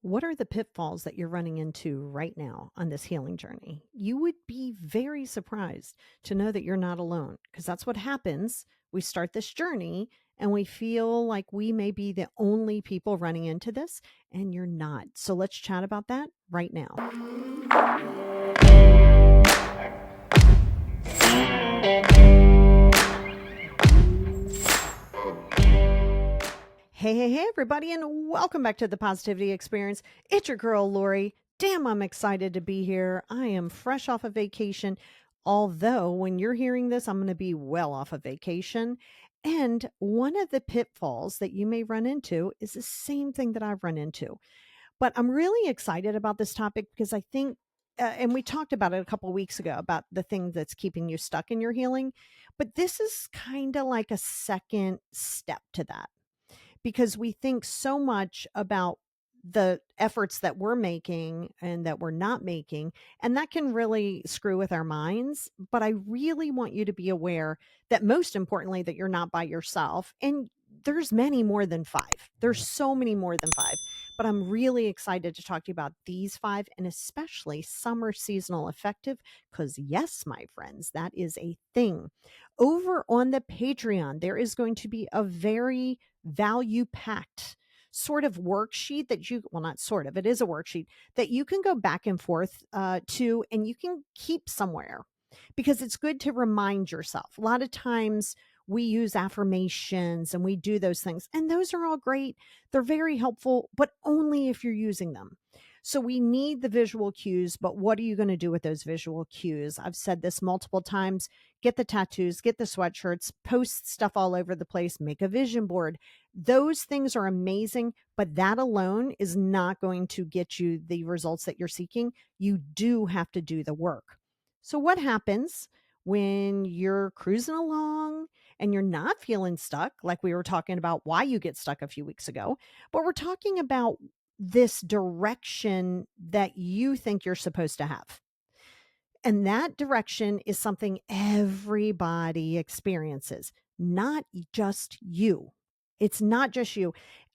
What are the pitfalls that you're running into right now on this healing journey? You would be very surprised to know that you're not alone because that's what happens. We start this journey and we feel like we may be the only people running into this, and you're not. So let's chat about that right now. Hey, everybody, and welcome back to the Positivity Experience. It's your girl, Lori. Damn, I'm excited to be here. I am fresh off of vacation, although when you're hearing this, I'm going to be well off of vacation. And one of the pitfalls that you may run into is the same thing that I've run into. But I'm really excited about this topic because I think, and we talked about it a couple of weeks ago about the thing that's keeping you stuck in your healing. But this is kind of like a second step to that because we think so much about the efforts that we're making and that we're not making, and that can really screw with our minds. But I really want you to be aware that, most importantly, that you're not by yourself. And there's many more than five. There's so many more than five. But I'm really excited to talk to you about these five, and especially summer seasonal affective, because yes, my friends, that is a thing. Over on the Patreon, there is going to be a very value packed sort of worksheet that well, not sort of, it is a worksheet that you can go back and forth to, and you can keep somewhere because it's good to remind yourself. A lot of times we use affirmations and we do those things, and those are all great. They're very helpful, but only if you're using them. So we need the visual cues, but what are you going to do with those visual cues? I've said this multiple times. Get the tattoos, get the sweatshirts, post stuff all over the place, make a vision board. Those things are amazing, but that alone is not going to get you the results that you're seeking. You do have to do the work. So what happens when you're cruising along and you're not feeling stuck, like we were talking about why you get stuck a few weeks ago, but we're talking about this direction that you think you're supposed to have. And that direction is something everybody experiences, not just you. It's not just you.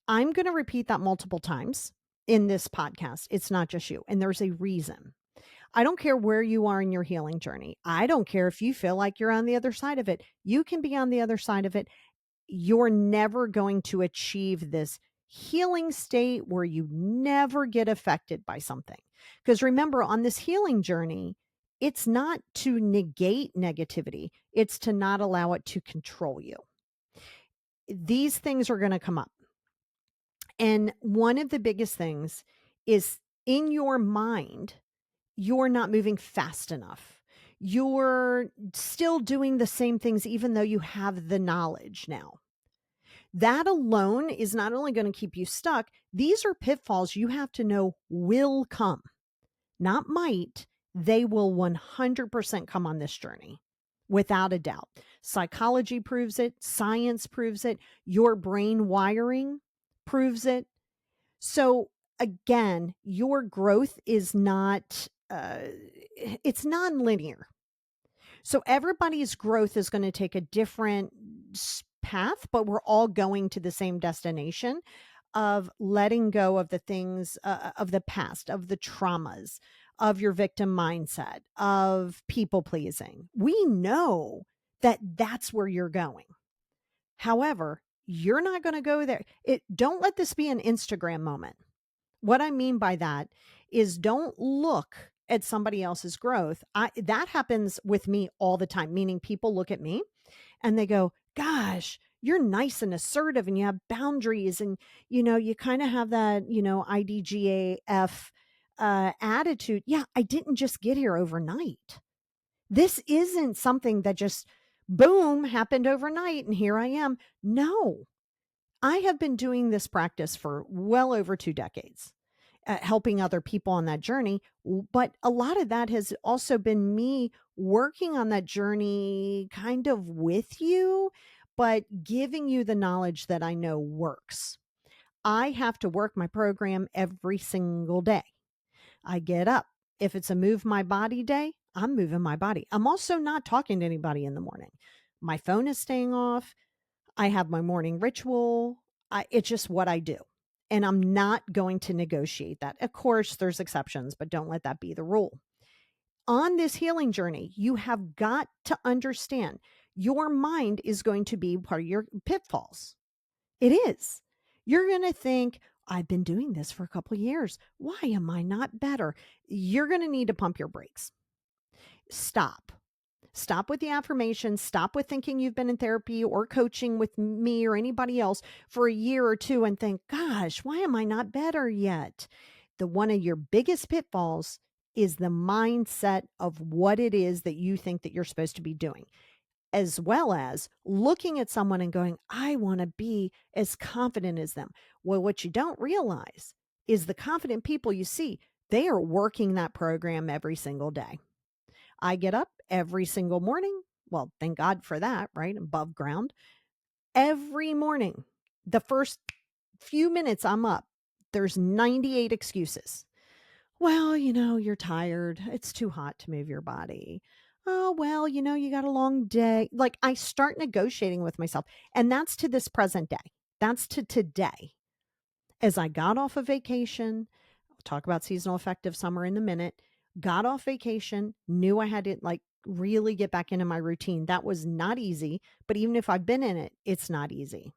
I'm going to repeat that multiple times in this podcast. It's not just you. And there's a reason. I don't care where you are in your healing journey. I don't care if you feel like you're on the other side of it. You can be on the other side of it. You're never going to achieve this healing state where you never get affected by something. Because remember, on this healing journey, it's not to negate negativity, it's to not allow it to control you. These things are going to come up. And one of the biggest things is in your mind, you're not moving fast enough. You're still doing the same things, even though you have the knowledge now. That alone is not only going to keep you stuck, these are pitfalls you have to know will come, not might. They will 100% come on this journey, without a doubt. Psychology proves it, science proves it, your brain wiring proves it. So again, your growth is not, it's non-linear. So everybody's growth is going to take a different path, but we're all going to the same destination of letting go of the things of the past, of the traumas, of your victim mindset, of people pleasing. We know that that's where you're going. However, you're not going to go there. Don't let this be an Instagram moment. What I mean by that is don't look at somebody else's growth. That happens with me all the time, meaning people look at me and they go, gosh, you're nice and assertive and you have boundaries and, you kind of have that, IDGAF attitude. Yeah, I didn't just get here overnight. This isn't something that just boom happened overnight and here I am. No, I have been doing this practice for well over 2 decades, helping other people on that journey. But a lot of that has also been me working on that journey kind of with you, but giving you the knowledge that I know works. I have to work my program every single day. I get up. If it's a move my body day, I'm moving my body. I'm also not talking to anybody in the morning. My phone is staying off. I have my morning ritual. It's just what I do. And I'm not going to negotiate that. Of course, there's exceptions, but don't let that be the rule. On this healing journey, you have got to understand your mind is going to be part of your pitfalls. It is. You're going to think, I've been doing this for a couple of years. Why am I not better? You're going to need to pump your brakes. Stop. Stop with the affirmations. Stop with thinking you've been in therapy or coaching with me or anybody else for a year or two and think, gosh, why am I not better yet? One of your biggest pitfalls is the mindset of what it is that you think that you're supposed to be doing, as well as looking at someone and going, I want to be as confident as them. Well, what you don't realize is the confident people you see, they are working that program every single day. I get up every single morning. Well, thank God for that, right? Above ground. Every morning, the first few minutes I'm up, there's 98 excuses. Well, you're tired. It's too hot to move your body. Oh, well, you got a long day. Like I start negotiating with myself. And that's to this present day. That's to today. As I got off of vacation, I'll talk about seasonal affective summer in a minute, got off vacation, knew I had to like really get back into my routine. That was not easy. But even if I've been in it, it's not easy.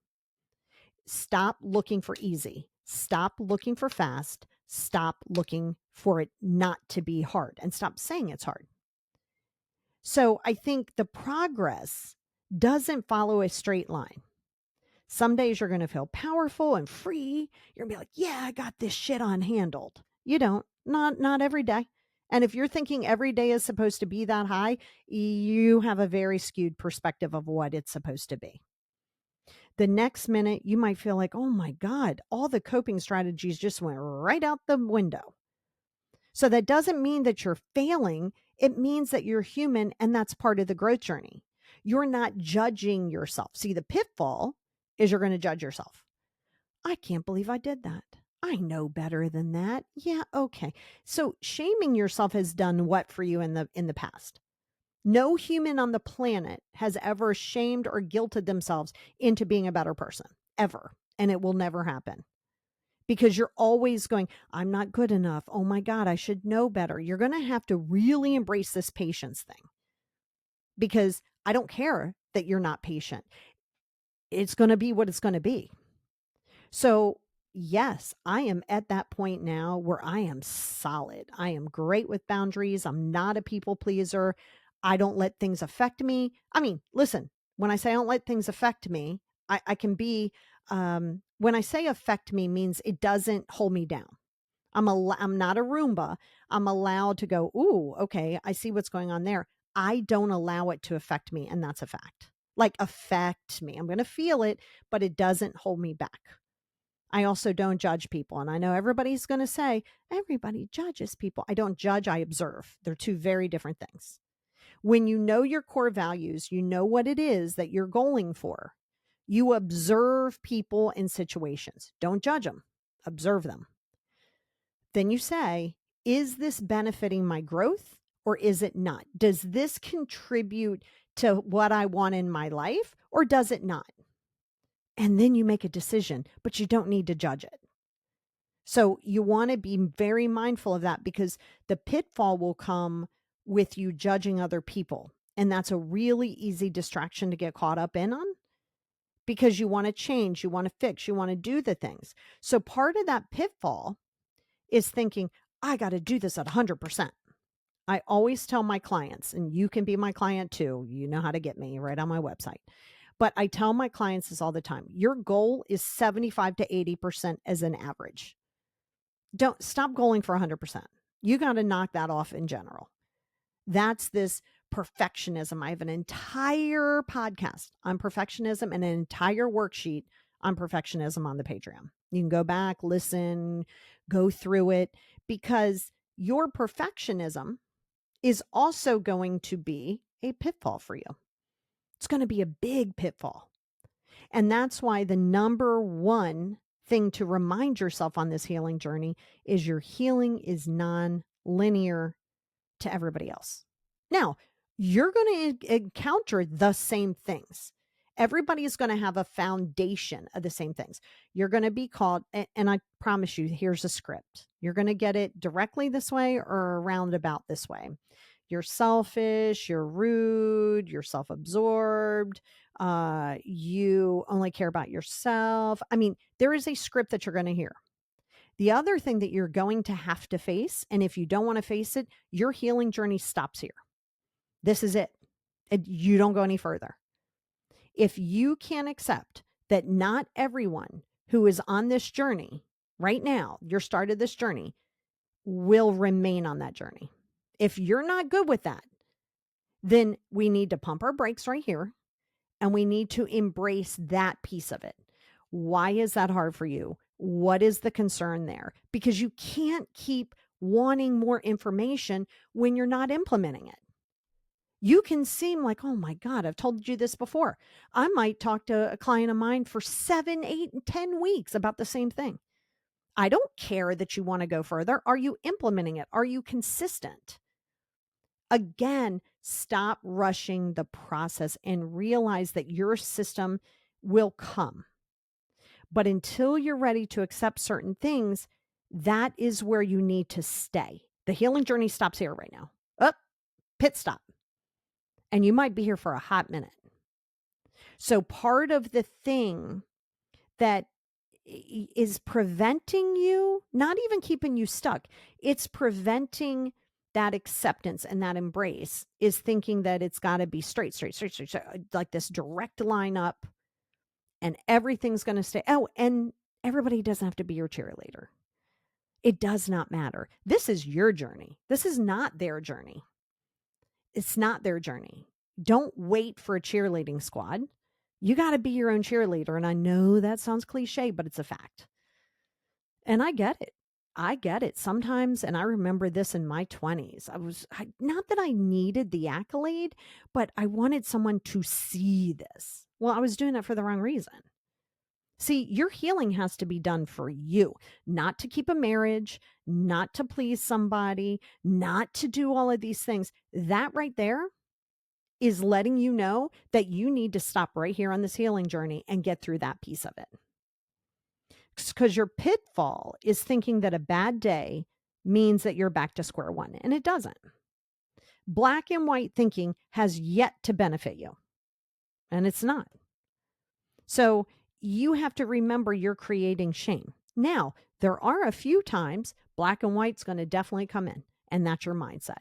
Stop looking for easy. Stop looking for fast. Stop looking for it not to be hard and stop saying it's hard. So I think the progress doesn't follow a straight line. Some days you're going to feel powerful and free. You're going to be like, yeah, I got this shit on handled. You don't, not every day. And if you're thinking every day is supposed to be that high, you have a very skewed perspective of what it's supposed to be. The next minute, you might feel like, oh my God, all the coping strategies just went right out the window. So that doesn't mean that you're failing. It means that you're human and that's part of the growth journey. You're not judging yourself. See, the pitfall is you're going to judge yourself. I can't believe I did that. I know better than that. Yeah, okay. So shaming yourself has done what for you in the past? No human on the planet has ever shamed or guilted themselves into being a better person, ever. And it will never happen because you're always going, I'm not good enough. Oh my God, I should know better. You're going to have to really embrace this patience thing because I don't care that you're not patient. It's going to be what it's going to be. So yes, I am at that point now where I am solid. I am great with boundaries. I'm not a people pleaser. I don't let things affect me. I mean, listen, when I say I don't let things affect me, I can be, when I say affect me means it doesn't hold me down. I'm not a Roomba. I'm allowed to go, ooh, okay, I see what's going on there. I don't allow it to affect me. And that's a fact. Like affect me. I'm going to feel it, but it doesn't hold me back. I also don't judge people. And I know everybody's going to say, everybody judges people. I don't judge, I observe. They're two very different things. When you know your core values, you know what it is that you're going for. You observe people in situations. Don't judge them, observe them. Then you say, is this benefiting my growth or is it not? Does this contribute to what I want in my life or does it not? And then you make a decision, but you don't need to judge it. So you want to be very mindful of that because the pitfall will come with you judging other people. And that's a really easy distraction to get caught up in on because you want to change, you want to fix, you want to do the things. So part of that pitfall is thinking, I got to do this at 100%. I always tell my clients, and you can be my client too. You know how to get me right on my website. But I tell my clients this all the time. Your goal is 75 to 80% as an average. Don't stop going for 100%. You got to knock that off in general. That's this perfectionism. I have an entire podcast on perfectionism and an entire worksheet on perfectionism on the Patreon. You can go back, listen, go through it because your perfectionism is also going to be a pitfall for you. It's going to be a big pitfall. And that's why the number one thing to remind yourself on this healing journey is your healing is non-linear to everybody else. Now, you're going to encounter the same things. everybody is going to have a foundation of the same things. You're going to be called, and I promise you, here's a script. You're going to get it directly this way or roundabout this way. You're selfish, you're rude, you're self-absorbed, you only care about yourself. I mean, there is a script that you're going to hear. The other thing that you're going to have to face, and if you don't want to face it, your healing journey stops here. This is it. You don't go any further. If you can't accept that not everyone who is on this journey right now, your start of this journey, will remain on that journey. If you're not good with that, then we need to pump our brakes right here and we need to embrace that piece of it. Why is that hard for you? What is the concern there? Because you can't keep wanting more information when you're not implementing it. You can seem like, oh my God, I've told you this before. I might talk to a client of mine for 7, 8, and 10 weeks about the same thing. I don't care that you want to go further. Are you implementing it? Are you consistent? Again, stop rushing the process and realize that your system will come. But until you're ready to accept certain things, that is where you need to stay. The healing journey stops here right now. Up, pit stop. And you might be here for a hot minute. So part of the thing that is preventing you, not even keeping you stuck, it's preventing that acceptance and that embrace, is thinking that it's got to be straight, like this direct line up and everything's going to stay. Oh, and everybody doesn't have to be your cheerleader. It does not matter. This is your journey. This is not their journey. It's not their journey. Don't wait for a cheerleading squad. You got to be your own cheerleader. And I know that sounds cliche, but it's a fact. And I get it. I get it sometimes. And I remember this in my 20s. Not that I needed the accolade, but I wanted someone to see this. Well, I was doing it for the wrong reason. See, your healing has to be done for you, not to keep a marriage, not to please somebody, not to do all of these things. That right there is letting you know that you need to stop right here on this healing journey and get through that piece of it. Because your pitfall is thinking that a bad day means that you're back to square one, and it doesn't. Black and white thinking has yet to benefit you, and it's not. So you have to remember you're creating shame. Now, there are a few times black and white's going to definitely come in, and that's your mindset.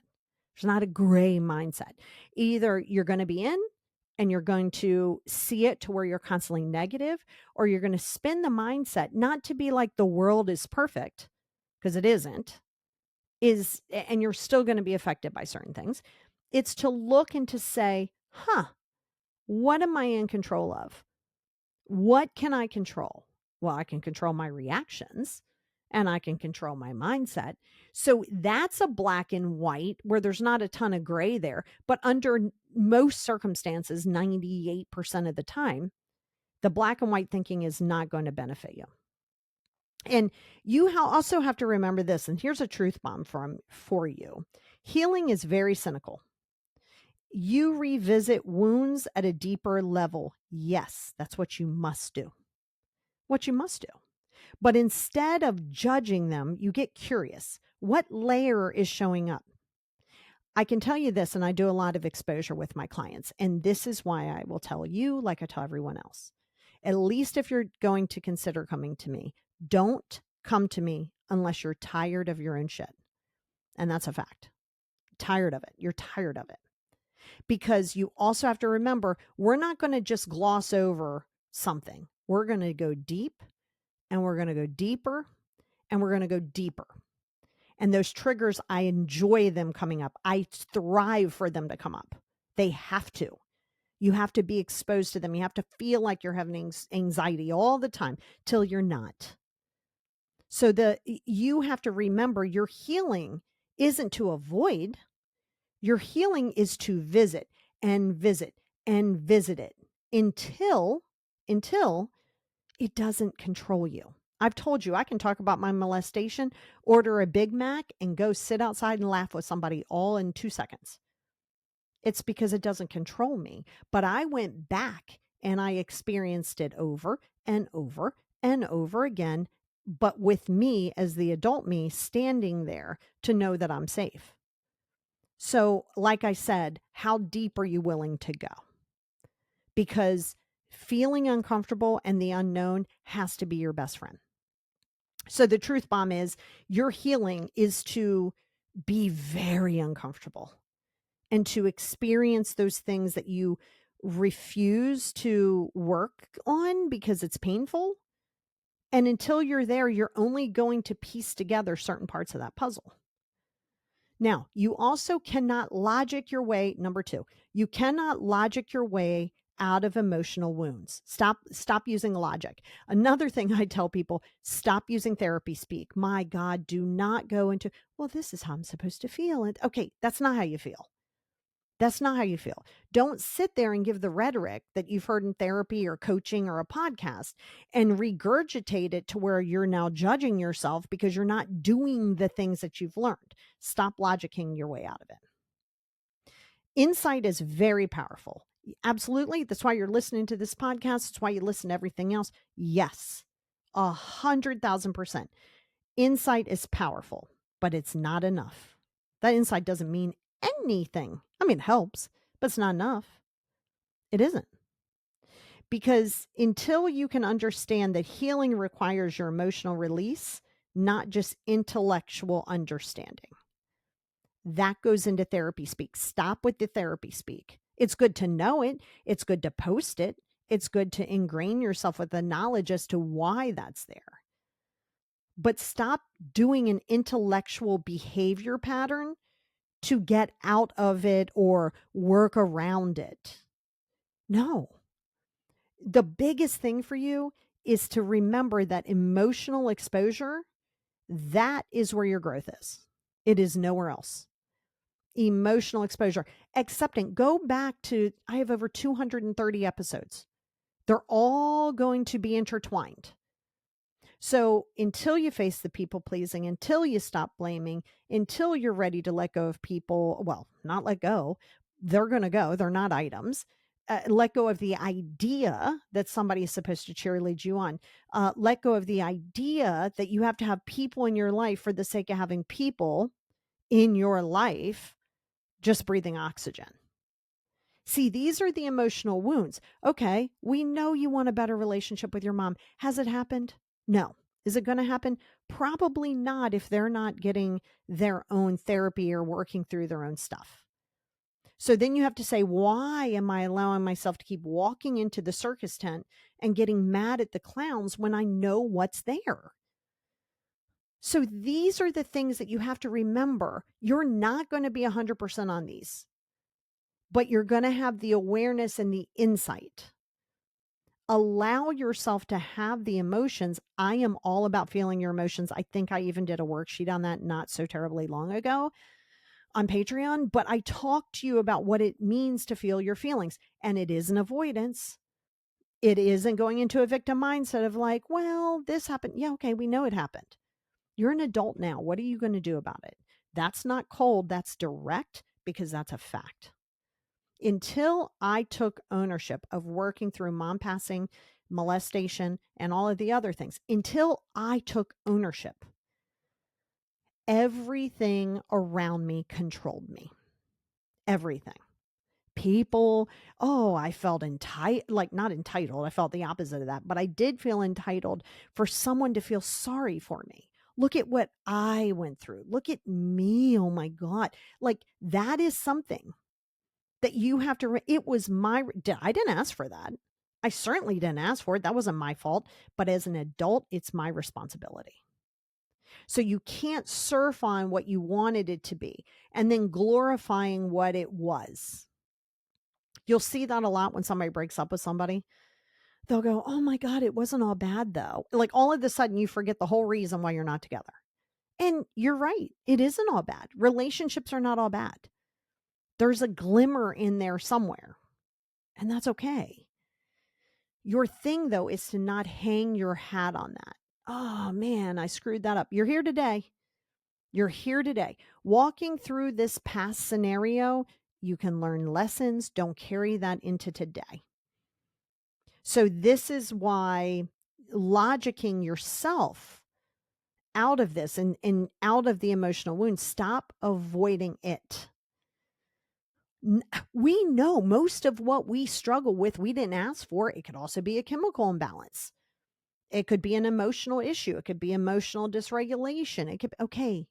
There's not a gray mindset. Either you're going to be in and you're going to see it to where you're constantly negative, or you're going to spin the mindset not to be like the world is perfect, because it isn't, and you're still going to be affected by certain things. It's to look and to say, what am I in control of? What can I control? Well, I can control my reactions and I can control my mindset. So that's a black and white where there's not a ton of gray there, but under most circumstances, 98% of the time, the black and white thinking is not going to benefit you. And you also have to remember this, and here's a truth bomb for you. Healing is very cynical. You revisit wounds at a deeper level. Yes, that's what you must do. What you must do. But instead of judging them, you get curious. What layer is showing up? I can tell you this, and I do a lot of exposure with my clients, and this is why I will tell you, like I tell everyone else. At least if you're going to consider coming to me, don't come to me unless you're tired of your own shit. And that's a fact. Tired of it. You're tired of it. Because you also have to remember, we're not going to just gloss over something. We're going to go deep, and we're going to go deeper, and we're going to go deeper. And those triggers, I enjoy them coming up. I thrive for them to come up. They have to. You have to be exposed to them. You have to feel like you're having anxiety all the time till you're not. So you have to remember your healing isn't to avoid. Your healing is to visit and visit and visit it until it doesn't control you. I've told you I can talk about my molestation, order a Big Mac, and go sit outside and laugh with somebody all in 2 seconds. It's because it doesn't control me. But I went back and I experienced it over and over and over again, but with me as the adult me standing there to know that I'm safe. So, like I said, how deep are you willing to go? Because feeling uncomfortable and the unknown has to be your best friend. So, the truth bomb is your healing is to be very uncomfortable and to experience those things that you refuse to work on because it's painful. And until you're there, you're only going to piece together certain parts of that puzzle. Now, you also cannot logic your way, number 2, you cannot logic your way out of emotional wounds. Stop using logic. Another thing I tell people, stop using therapy speak. My God, do not go into, well, this is how I'm supposed to feel. And okay, that's not how you feel. That's not how you feel. Don't sit there and give the rhetoric that you've heard in therapy or coaching or a podcast and regurgitate it to where you're now judging yourself because you're not doing the things that you've learned. Stop logicking your way out of it. Insight is very powerful. Absolutely. That's why you're listening to this podcast. That's why you listen to everything else. Yes, 100,000%. Insight is powerful, but it's not enough. That insight doesn't mean anything. I mean, it helps, but it's not enough. It isn't. Because until you can understand that healing requires your emotional release, not just intellectual understanding, that goes into therapy speak. Stop with the therapy speak. It's good to know it. It's good to post it. It's good to ingrain yourself with the knowledge as to why that's there. But stop doing an intellectual behavior pattern to get out of it or work around it. No. The biggest thing for you is to remember that emotional exposure, that is where your growth is. It is nowhere else. Emotional exposure, accepting. Go back to, I have over 230 episodes. They're all going to be intertwined. So until you face the people pleasing, until you stop blaming, until you're ready to let go of people, well, not let go, they're going to go, they're not items. Let go of the idea that somebody is supposed to cheerlead you on. Let go of the idea that you have to have people in your life for the sake of having people in your life just breathing oxygen. See, these are the emotional wounds. Okay, we know you want a better relationship with your mom. Has it happened? No. Is it going to happen? Probably not if they're not getting their own therapy or working through their own stuff. So then you have to say, why am I allowing myself to keep walking into the circus tent and getting mad at the clowns when I know what's there? So these are the things that you have to remember. You're not going to be 100% on these, but you're going to have the awareness and the insight. Allow yourself to have the emotions. I am all about feeling your emotions. I think I even did a worksheet on that not so terribly long ago on Patreon, but I talked to you about what it means to feel your feelings. And it isn't avoidance. It isn't going into a victim mindset of like, well, this happened. Yeah, okay, we know it happened. You're an adult now. What are you going to do about it? That's not cold. That's direct because that's a fact. Until I took ownership of working through mom passing, molestation, and all of the other things, until I took ownership, everything around me controlled me. Everything. People, oh, I felt entitled, like not entitled. I felt the opposite of that, but I did feel entitled for someone to feel sorry for me. Look at what I went through. Look at me. Oh my God. Like that is something that you have to, it was I didn't ask for that. I certainly didn't ask for it. That wasn't my fault. But as an adult, it's my responsibility. So you can't surf on what you wanted it to be and then glorifying what it was. You'll see that a lot when somebody breaks up with somebody. They'll go, oh my God, it wasn't all bad though. Like all of a sudden you forget the whole reason why you're not together. And you're right. It isn't all bad. Relationships are not all bad. There's a glimmer in there somewhere, and that's okay. Your thing, though, is to not hang your hat on that. Oh, man, I screwed that up. You're here today. You're here today. Walking through this past scenario, you can learn lessons. Don't carry that into today. So this is why logicking yourself out of this and out of the emotional wound, stop avoiding it. We know most of what we struggle with, we didn't ask for. It could also be a chemical imbalance. It could be an emotional issue. It could be emotional dysregulation. It could, okay.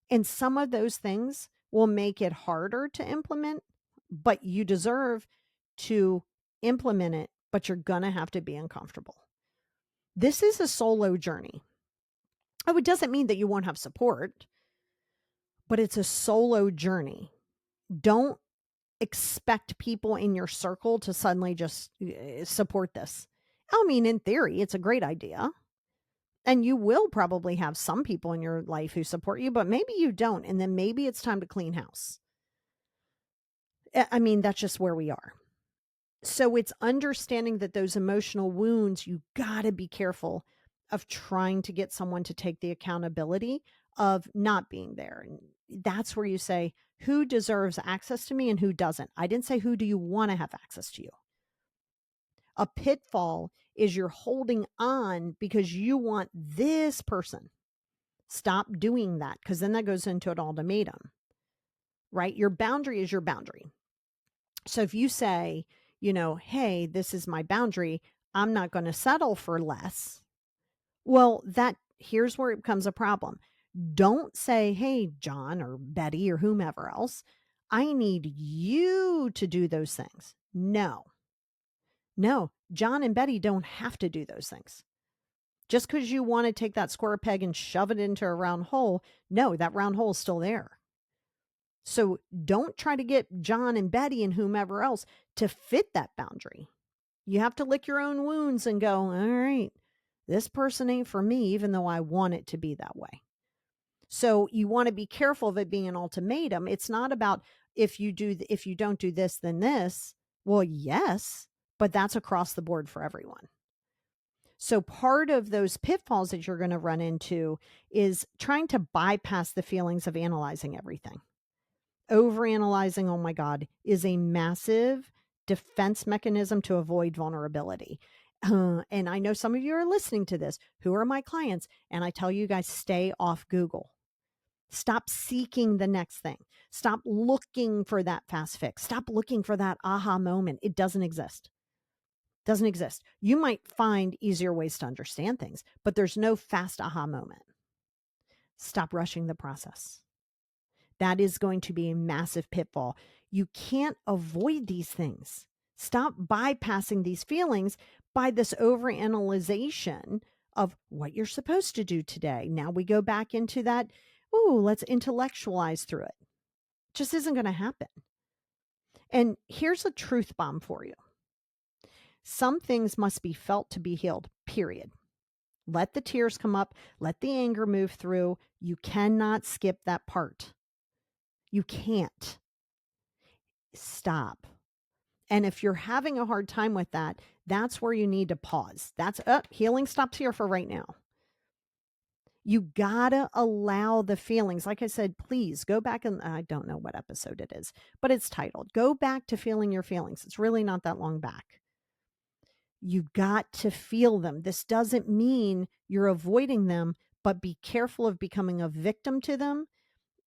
And some of those things will make it harder to implement, but you deserve to implement it, but you're going to have to be uncomfortable. This is a solo journey. Oh, it doesn't mean that you won't have support, but it's a solo journey. Don't expect people in your circle to suddenly just support this. I mean, in theory, it's a great idea. And you will probably have some people in your life who support you, but maybe you don't. And then maybe it's time to clean house. I mean, that's just where we are. So it's understanding that those emotional wounds, you got to be careful of trying to get someone to take the accountability of not being there. And that's where you say, who deserves access to me and who doesn't? I didn't say, who do you want to have access to you? A pitfall is you're holding on because you want this person. Stop doing that, because then that goes into an ultimatum, right? Your boundary is your boundary. So if you say, hey, this is my boundary, I'm not going to settle for less. Well, here's where it becomes a problem. Don't say, hey, John or Betty or whomever else, I need you to do those things. No, John and Betty don't have to do those things. Just because you want to take that square peg and shove it into a round hole, no, that round hole is still there. So don't try to get John and Betty and whomever else to fit that boundary. You have to lick your own wounds and go, all right, this person ain't for me, even though I want it to be that way. So you want to be careful of it being an ultimatum. It's not about if you don't do this, then this. Well, yes, but that's across the board for everyone. So part of those pitfalls that you're going to run into is trying to bypass the feelings of analyzing everything. Overanalyzing, oh my God, is a massive defense mechanism to avoid vulnerability. And I know some of you are listening to this who are my clients, and I tell you guys, stay off Google. Stop seeking the next thing. Stop looking for that fast fix. Stop looking for that aha moment. It doesn't exist. Doesn't exist. You might find easier ways to understand things, but there's no fast aha moment. Stop rushing the process. That is going to be a massive pitfall. You can't avoid these things. Stop bypassing these feelings by this overanalyzation of what you're supposed to do today. Now we go back into that, let's intellectualize through it. Just isn't going to happen. And here's a truth bomb for you. Some things must be felt to be healed, period. Let the tears come up. Let the anger move through. You cannot skip that part. You can't. Stop. And if you're having a hard time with that, that's where you need to pause. That's healing stops here for right now. You gotta allow the feelings. Like I said, please go back, and I don't know what episode it is, but it's titled, Go Back to Feeling Your Feelings. It's really not that long back. You got to feel them. This doesn't mean you're avoiding them, but be careful of becoming a victim to them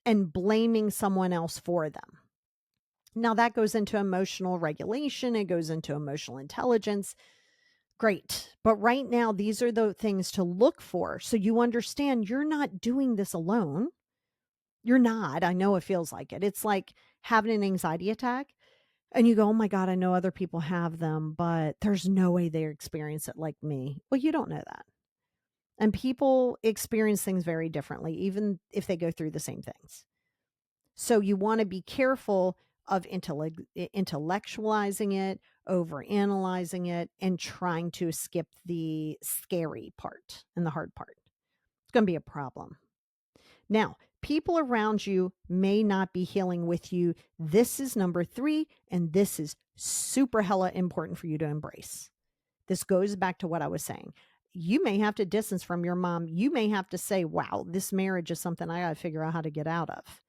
and blaming someone else for them. Now that goes into emotional regulation. It goes into emotional intelligence. Great. But right now, these are the things to look for. So you understand you're not doing this alone. You're not. I know it feels like it. It's like having an anxiety attack and you go, oh my God, I know other people have them, but there's no way they experience it like me. Well, you don't know that. And people experience things very differently, even if they go through the same things. So you want to be careful of intellectualizing it, overanalyzing it, and trying to skip the scary part and the hard part. It's going to be a problem. Now, people around you may not be healing with you. This is number 3, and this is super hella important for you to embrace. This goes back to what I was saying. You may have to distance from your mom. You may have to say, wow, this marriage is something I got to figure out how to get out of.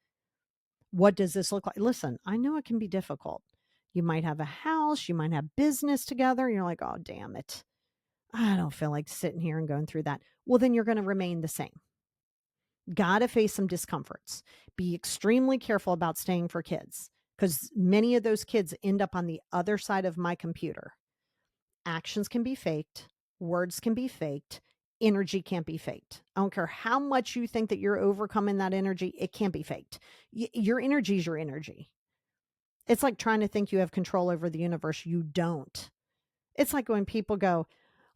What does this look like? Listen, I know it can be difficult. You might have a house, you might have business together. You're like, oh, damn it. I don't feel like sitting here and going through that. Well, then you're going to remain the same. Got to face some discomforts. Be extremely careful about staying for kids because many of those kids end up on the other side of my computer. Actions can be faked, words can be faked, energy can't be faked. I don't care how much you think that you're overcoming that energy, it can't be faked. Your energy is your energy. It's like trying to think you have control over the universe. You don't. It's like when people go,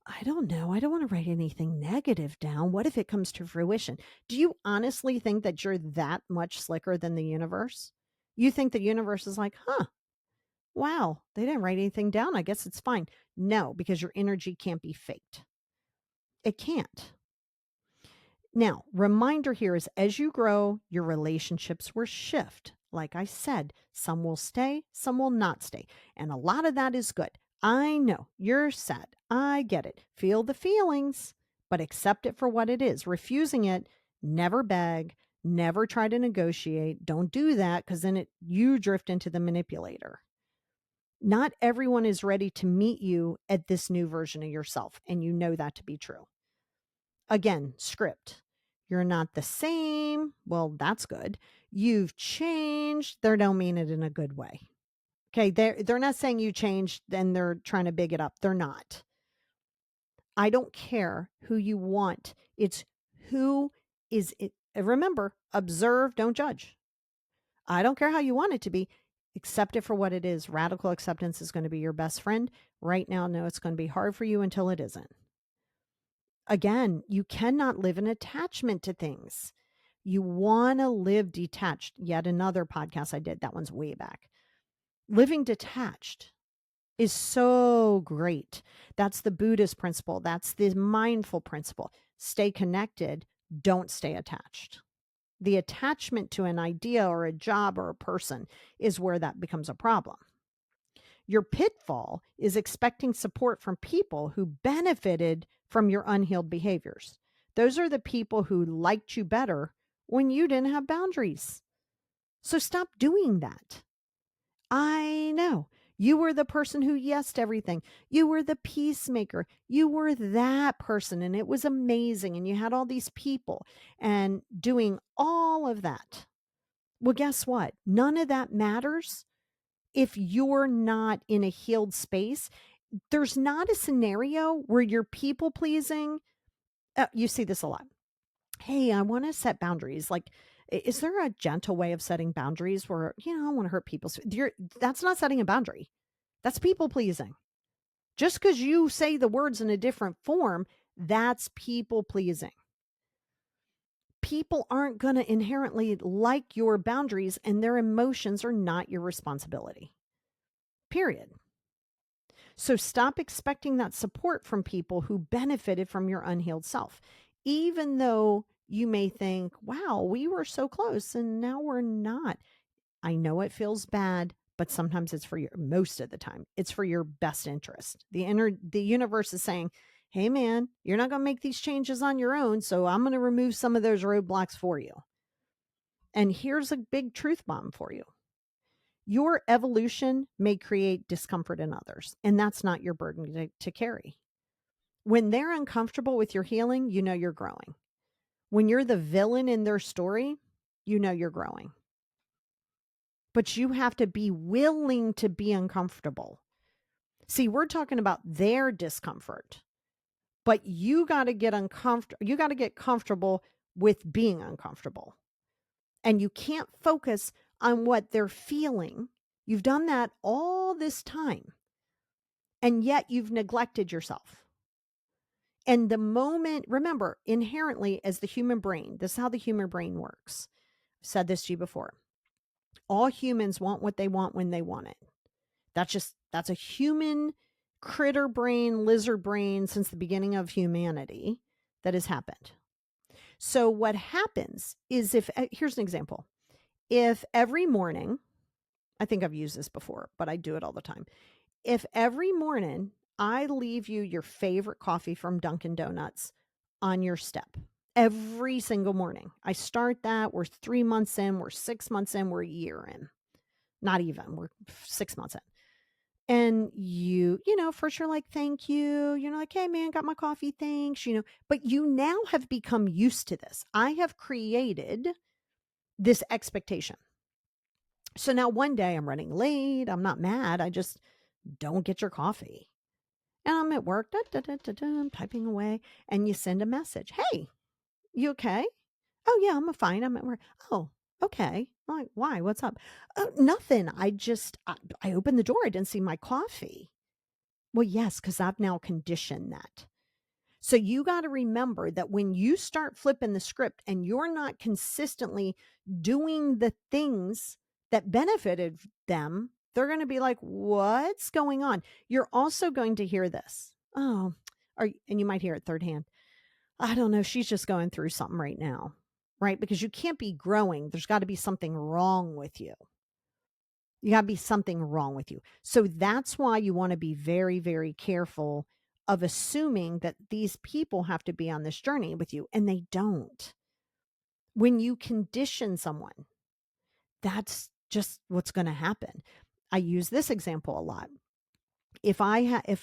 I don't know. I don't want to write anything negative down. What if it comes to fruition? Do you honestly think that you're that much slicker than the universe? You think the universe is like, huh, wow, they didn't write anything down. I guess it's fine. No, because your energy can't be faked. It can't. Now, reminder here is as you grow, your relationships will shift. Like I said, some will stay, some will not stay. And a lot of that is good. I know you're sad. I get it. Feel the feelings, but accept it for what it is. Refusing it, never beg, never try to negotiate. Don't do that because then you drift into the manipulator. Not everyone is ready to meet you at this new version of yourself, and you know that to be true. Again, script. You're not the same. Well, that's good. You've changed. They don't mean it in a good way. Okay, they're not saying you changed and they're trying to big it up. They're not. I don't care who you want. It's who is it. Remember, observe, don't judge. I don't care how you want it to be. Accept it for what it is. Radical acceptance is going to be your best friend. Right now, no, it's going to be hard for you until it isn't. Again, you cannot live in attachment to things. You want to live detached. Yet another podcast I did, that one's way back. Living detached is so great. That's the Buddhist principle. That's the mindful principle. Stay connected, don't stay attached. The attachment to an idea or a job or a person is where that becomes a problem. Your pitfall is expecting support from people who benefited from your unhealed behaviors. Those are the people who liked you better when you didn't have boundaries. So stop doing that. I know. You were the person who yesed everything. You were the peacemaker. You were that person, and it was amazing. And you had all these people and doing all of that. Well, guess what? None of that matters if you're not in a healed space. There's not a scenario where you're people pleasing. You see this a lot. Hey, I want to set boundaries. Like, is there a gentle way of setting boundaries where, I don't want to hurt people? That's not setting a boundary. That's people pleasing. Just because you say the words in a different form, that's people pleasing. People aren't going to inherently like your boundaries, and their emotions are not your responsibility. Period. So stop expecting that support from people who benefited from your unhealed self, even though you may think, wow, we were so close and now we're not. I know it feels bad, but sometimes it's most of the time, it's for your best interest. The universe is saying, hey man, you're not going to make these changes on your own. So I'm going to remove some of those roadblocks for you. And here's a big truth bomb for you. Your evolution may create discomfort in others, and that's not your burden to carry. When they're uncomfortable with your healing, you know you're growing. When you're the villain in their story, you know you're growing. But you have to be willing to be uncomfortable. See, we're talking about their discomfort, but you got to get uncomfortable. You got to get comfortable with being uncomfortable. And you can't focus on what they're feeling. You've done that all this time, and yet you've neglected yourself. And the moment, remember, inherently as the human brain, this is how the human brain works. I've said this to you before. All humans want what they want when they want it. That's a human critter brain, lizard brain since the beginning of humanity that has happened. So what happens is here's an example. If every morning, I think I've used this before, but I do it all the time. If every morning I leave you your favorite coffee from Dunkin' Donuts on your step, every single morning, I start that. We're 3 months in, we're 6 months in, we're a year in. Not even, we're 6 months in. And first you're like, thank you. You're like, hey man, got my coffee. Thanks. But you now have become used to this. I have created this expectation. So now one day I'm running late. I'm not mad. I just don't get your coffee. And I'm at work, I'm typing away, and you send a message. Hey, you okay? Oh yeah, I'm fine. I'm at work. Oh, okay. I'm like, why? What's up? Oh, nothing. I opened the door. I didn't see my coffee. Well, yes, because I've now conditioned that. So you got to remember that when you start flipping the script and you're not consistently doing the things that benefited them, they're going to be like, what's going on? You're also going to hear this. Oh, and you might hear it third hand. I don't know. She's just going through something right now, right? Because you can't be growing. There's got to be something wrong with you. You got to be something wrong with you. So that's why you want to be very, very careful of assuming that these people have to be on this journey with you, and they don't. When you condition someone, that's just what's going to happen. I use this example a lot. If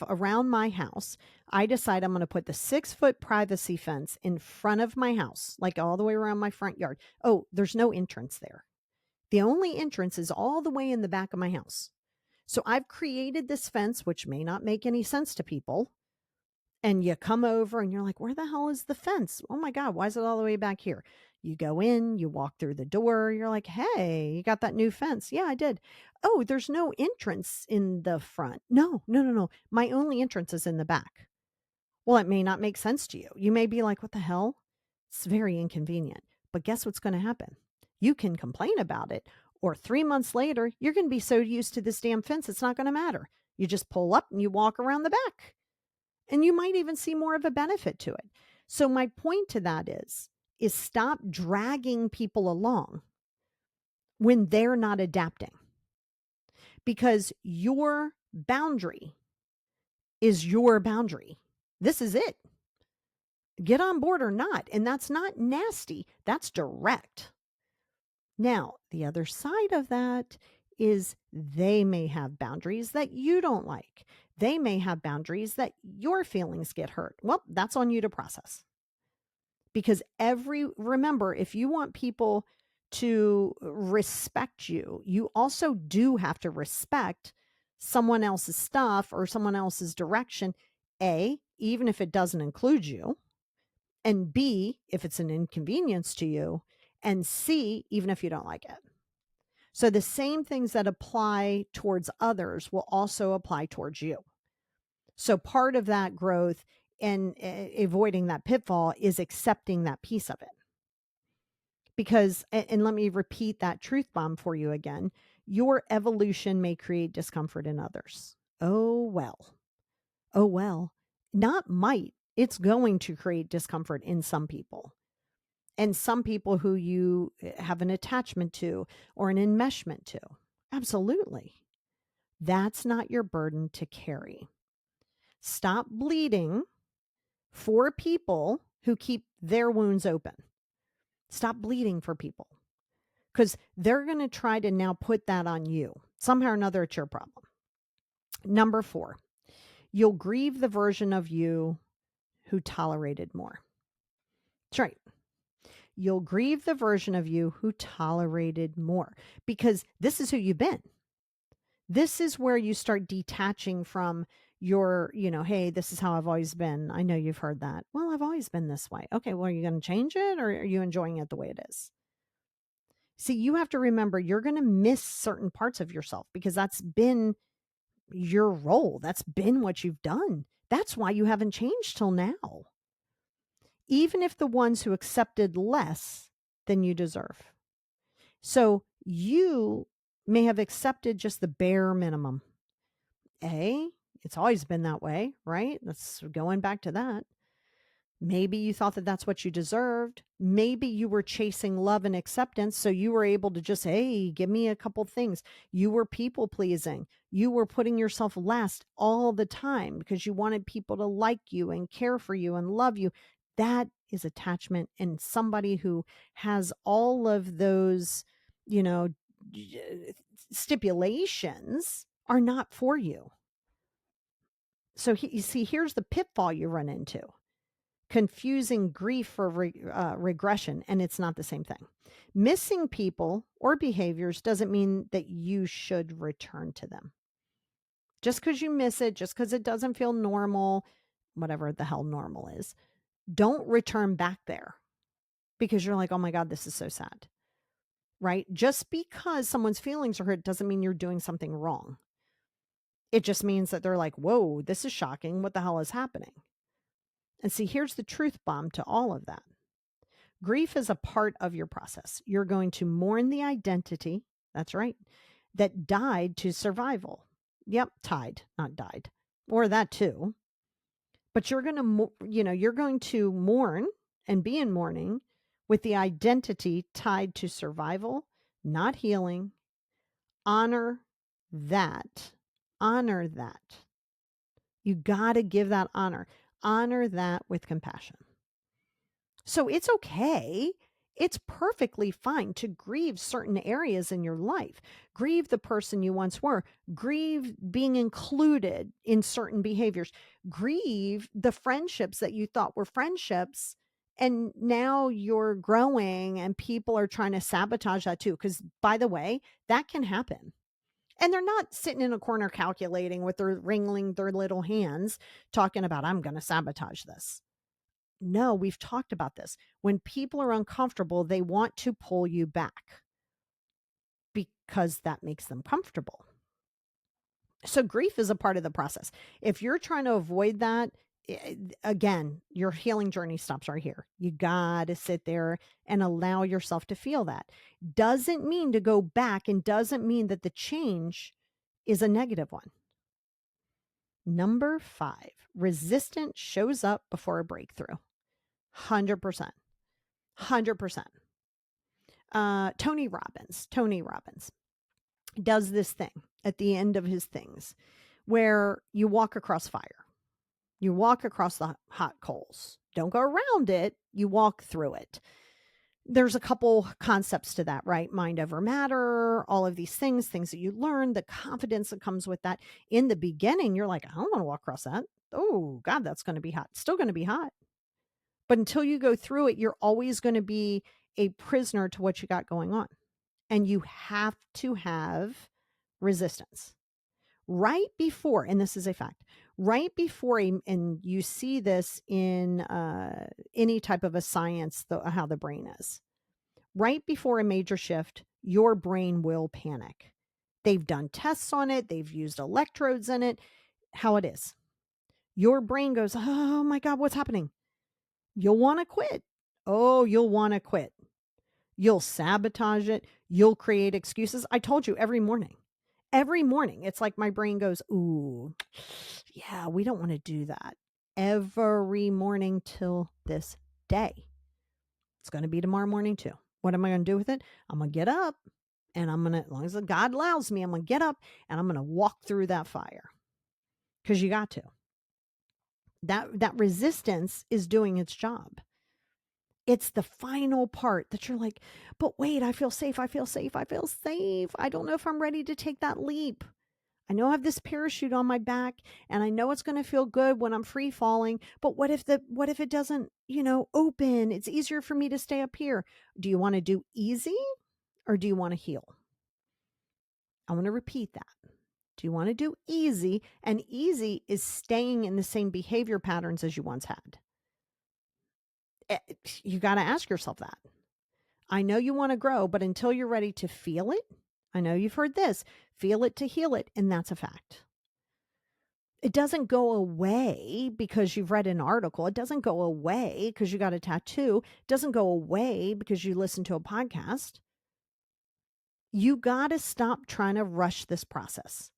around my house, I decide I'm going to put the 6-foot privacy fence in front of my house, like all the way around my front yard. Oh, there's no entrance there. The only entrance is all the way in the back of my house. So I've created this fence, which may not make any sense to people. And you come over and you're like, where the hell is the fence? Oh my God, why is it all the way back here? You go in, you walk through the door. You're like, hey, you got that new fence? Yeah, I did. Oh, there's no entrance in the front. No, no, no, no. My only entrance is in the back. Well, it may not make sense to you. You may be like, what the hell? It's very inconvenient. But guess what's going to happen? You can complain about it. Or 3 months later, you're going to be so used to this damn fence, it's not going to matter. You just pull up and you walk around the back. And you might even see more of a benefit to it. So my point to that is stop dragging people along when they're not adapting. Because your boundary is your boundary. This is it. Get on board or not. And that's not nasty. That's direct. Now, the other side of that is they may have boundaries that you don't like. They may have boundaries that your feelings get hurt. Well, that's on you to process. Because remember, if you want people to respect you, you also do have to respect someone else's stuff or someone else's direction. A, even if it doesn't include you. And B, if it's an inconvenience to you. And C, even if you don't like it. So the same things that apply towards others will also apply towards you. So part of that growth and avoiding that pitfall is accepting that piece of it. Because, and let me repeat that truth bomb for you again, your evolution may create discomfort in others. Oh, well. Oh, well. Not might. It's going to create discomfort in some people. And some people who you have an attachment to or an enmeshment to. Absolutely. That's not your burden to carry. Stop bleeding for people who keep their wounds open. Stop bleeding for people because they're going to try to now put that on you. Somehow or another, it's your problem. Number 4, you'll grieve the version of you who tolerated more. That's right. You'll grieve the version of you who tolerated more because this is who you've been. This is where you start detaching from your, hey, this is how I've always been. I know you've heard that. Well, I've always been this way. Okay, well, are you going to change it or are you enjoying it the way it is? See, you have to remember you're going to miss certain parts of yourself because that's been your role. That's been what you've done. That's why you haven't changed till now. Even if the ones who accepted less than you deserve. So you may have accepted just the bare minimum. It's always been that way, right? That's going back to that. Maybe you thought that that's what you deserved. Maybe you were chasing love and acceptance. So you were able to just, hey, give me a couple things. You were people pleasing. You were putting yourself last all the time because you wanted people to like you and care for you and love you. That is attachment. And somebody who has all of those, stipulations are not for you. So you see, here's the pitfall you run into: confusing grief for regression, and it's not the same thing. Missing people or behaviors doesn't mean that you should return to them. Just because you miss it, just because it doesn't feel normal, whatever the hell normal is, don't return back there because you're like, oh my God, this is so sad, right? Just because someone's feelings are hurt doesn't mean you're doing something wrong. It just means that they're like, whoa, this is shocking. What the hell is happening? And see, here's the truth bomb to all of that. Grief is a part of your process. You're going to mourn the identity, that's right, that died to survival. Yep, tied, not died. Or that too. But you're going to, you're going to mourn and be in mourning with the identity tied to survival, not healing. Honor that. Honor that. You got to give that honor. Honor that with compassion. So it's okay. It's perfectly fine to grieve certain areas in your life. Grieve the person you once were. Grieve being included in certain behaviors. Grieve the friendships that you thought were friendships. And now you're growing and people are trying to sabotage that too. Because, by the way, that can happen. And they're not sitting in a corner calculating with their wringing their little hands, talking about, I'm going to sabotage this. No, we've talked about this. When people are uncomfortable, they want to pull you back because that makes them comfortable. So grief is a part of the process. If you're trying to avoid that, again, your healing journey stops right here. You got to sit there and allow yourself to feel that. Doesn't mean to go back, and doesn't mean that the change is a negative one. Number 5, resistance shows up before a breakthrough. 100%. 100%. Tony Robbins does this thing at the end of his things where you walk across fire. You walk across the hot coals. Don't go around it. You walk through it. There's a couple concepts to that, right? Mind over matter, all of these things that you learn, the confidence that comes with that. In the beginning, you're like, I don't want to walk across that. Oh God, that's going to be hot. It's still going to be hot. But until you go through it, you're always going to be a prisoner to what you got going on. And you have to have resistance. Right before, and this is a fact, right before, and you see this in any type of a science, how the brain is. Right before a major shift, your brain will panic. They've done tests on it. They've used electrodes in it. How it is. Your brain goes, oh my God, what's happening? You'll want to quit. Oh, you'll want to quit. You'll sabotage it. You'll create excuses. I told you every morning. Every morning, it's like my brain goes, ooh, yeah, we don't want to do that. Every morning till this day. It's going to be tomorrow morning too. What am I going to do with it? I'm going to get up and I'm going to, as long as God allows me, I'm going to get up and I'm going to walk through that fire. Because you got to. That resistance is doing its job. It's the final part that you're like, but wait, I feel safe. I feel safe. I feel safe. I don't know if I'm ready to take that leap. I know I have this parachute on my back and I know it's going to feel good when I'm free falling, but what if it doesn't, open? It's easier for me to stay up here. Do you want to do easy or do you want to heal? I want to repeat that. Do you want to do easy? And easy is staying in the same behavior patterns as you once had. You got to ask yourself that. I know you want to grow, but until you're ready to feel it, I know you've heard this, feel it to heal it, and that's a fact. It doesn't go away because you've read an article. It doesn't go away because you got a tattoo. It doesn't go away because you listen to a podcast. You got to stop trying to rush this process.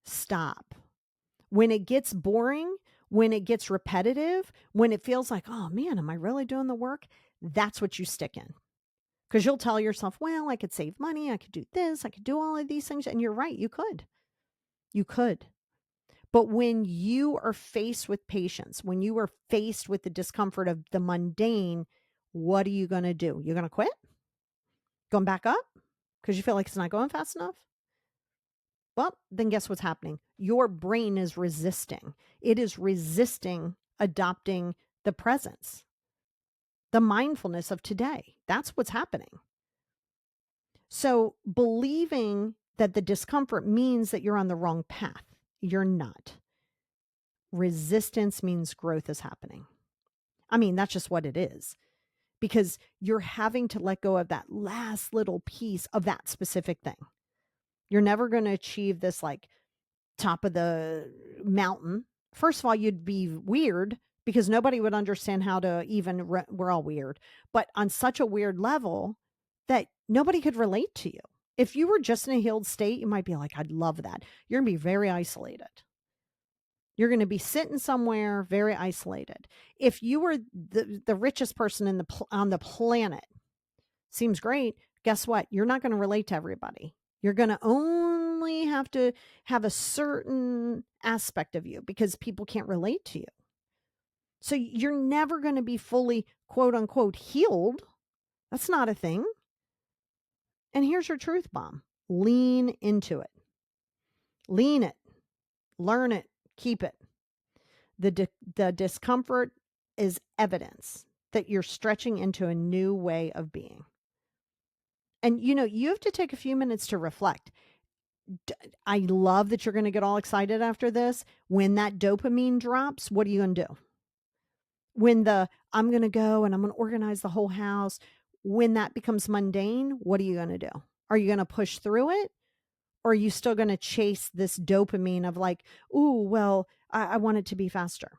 Stop. When it gets boring, when it gets repetitive, when it feels like, oh man, am I really doing the work? That's what you stick in. Because you'll tell yourself, well, I could save money. I could do this. I could do all of these things. And you're right. You could. You could. But when you are faced with patience, when you are faced with the discomfort of the mundane, what are you going to do? You're going to quit? Going back up? Because you feel like it's not going fast enough? Well, then guess what's happening? Your brain is resisting. It is resisting adopting the presence, the mindfulness of today. That's what's happening. So believing that the discomfort means that you're on the wrong path, you're not. Resistance means growth is happening. I mean, that's just what it is, because you're having to let go of that last little piece of that specific thing. You're never going to achieve this like top of the mountain. First of all, you'd be weird because nobody would understand how to even, we're all weird, but on such a weird level that nobody could relate to you. If you were just in a healed state, you might be like, I'd love that. You're going to be very isolated. You're going to be sitting somewhere very isolated. If you were the richest person on the planet, seems great. Guess what? You're not going to relate to everybody. You're going to only have to have a certain aspect of you because people can't relate to you. So you're never going to be fully, quote unquote, healed. That's not a thing. And here's your truth bomb. Lean into it. Lean it. Learn it. Keep it. The discomfort is evidence that you're stretching into a new way of being. And you have to take a few minutes to reflect. I love that you're going to get all excited after this. When that dopamine drops, what are you going to do? When I'm going to go and I'm going to organize the whole house, when that becomes mundane, what are you going to do? Are you going to push through it? Or are you still going to chase this dopamine of like, ooh, well, I want it to be faster?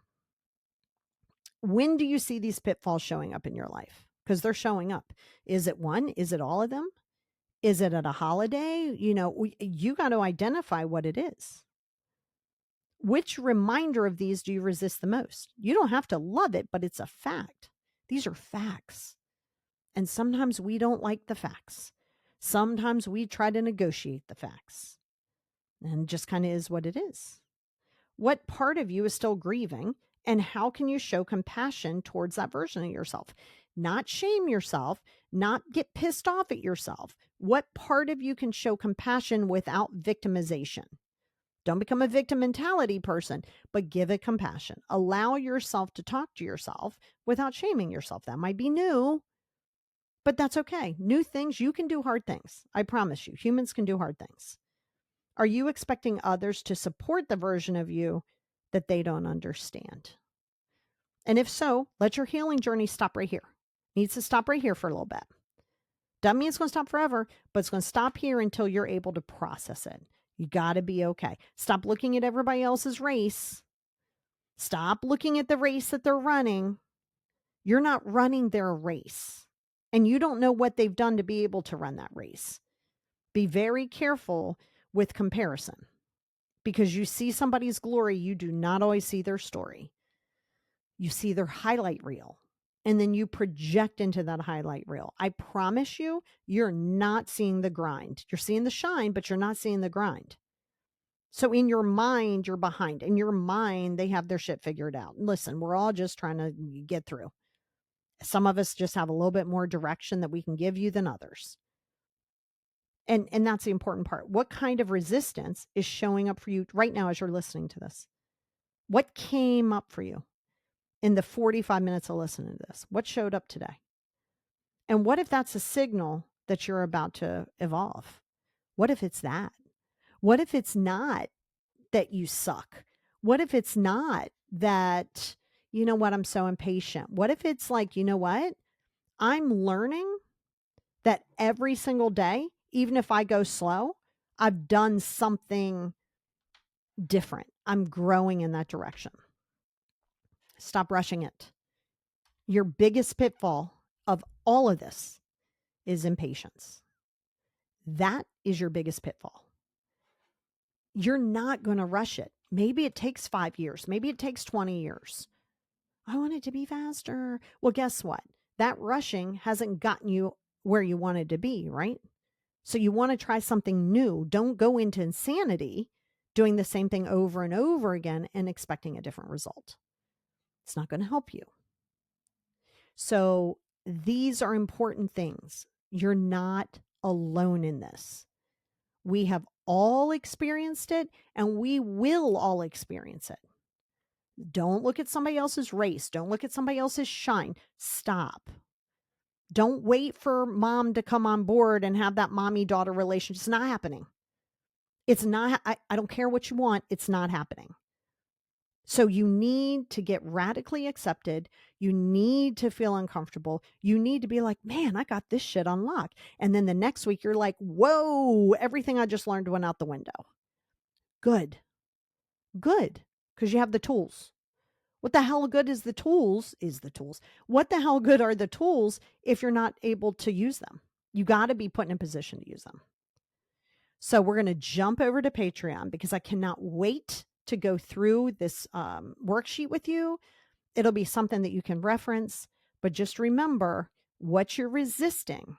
When do you see these pitfalls showing up in your life? Because they're showing up. Is it one? Is it all of them? Is it at a holiday? You got to identify what it is. Which reminder of these do you resist the most? You don't have to love it, but it's a fact. These are facts. And sometimes we don't like the facts. Sometimes we try to negotiate the facts. And it just kind of is what it is. What part of you is still grieving? And how can you show compassion towards that version of yourself? Not shame yourself, not get pissed off at yourself. What part of you can show compassion without victimization? Don't become a victim mentality person, but give it compassion. Allow yourself to talk to yourself without shaming yourself. That might be new, but that's okay. New things, you can do hard things. I promise you, humans can do hard things. Are you expecting others to support the version of you that they don't understand? And if so, let your healing journey stop right here. It needs to stop right here for a little bit. Doesn't mean it's going to stop forever, but it's going to stop here until you're able to process it. You got to be okay. Stop looking at everybody else's race. Stop looking at the race that they're running. You're not running their race. And you don't know what they've done to be able to run that race. Be very careful with comparison, because you see somebody's glory, you do not always see their story. You see their highlight reel, and then you project into that highlight reel. I promise you, you're not seeing the grind. You're seeing the shine, but you're not seeing the grind. So in your mind, you're behind. In your mind, they have their shit figured out. Listen, we're all just trying to get through. Some of us just have a little bit more direction that we can give you than others. And that's the important part. What kind of resistance is showing up for you right now as you're listening to this? What came up for you in the 45 minutes of listening to this? What showed up today? And what if that's a signal that you're about to evolve? What if it's that? What if it's not that you suck? What if it's not that, you know what, I'm so impatient? What if it's like, you know what? I'm learning that every single day, even if I go slow, I've done something different. I'm growing in that direction. Stop rushing it. Your biggest pitfall of all of this is impatience. That is your biggest pitfall. You're not going to rush it. Maybe it takes 5 years. Maybe it takes 20 years. I want it to be faster. Well, guess what? That rushing hasn't gotten you where you wanted to be, right? So you want to try something new. Don't go into insanity doing the same thing over and over again and expecting a different result. It's not going to help you. So these are important things. You're not alone in this. We have all experienced it, and we will all experience it. Don't look at somebody else's race. Don't look at somebody else's shine. Stop. Don't wait for mom to come on board and have that mommy-daughter relationship. It's not happening. It's not, I don't care what you want. It's not happening. So you need to get radically accepted. You need to feel uncomfortable. You need to be like, man, I got this shit on lock. And then the next week you're like, whoa, everything I just learned went out the window. Good. Good. Because you have the tools. What the hell good is the tools? What the hell good are the tools if you're not able to use them? You got to be put in a position to use them. So we're going to jump over to Patreon because I cannot wait to go through this worksheet with you. It'll be something that you can reference, but just remember what you're resisting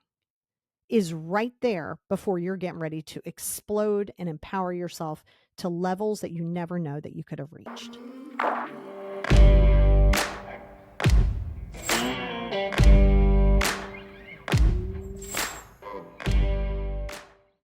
is right there before you're getting ready to explode and empower yourself to levels that you never know that you could have reached.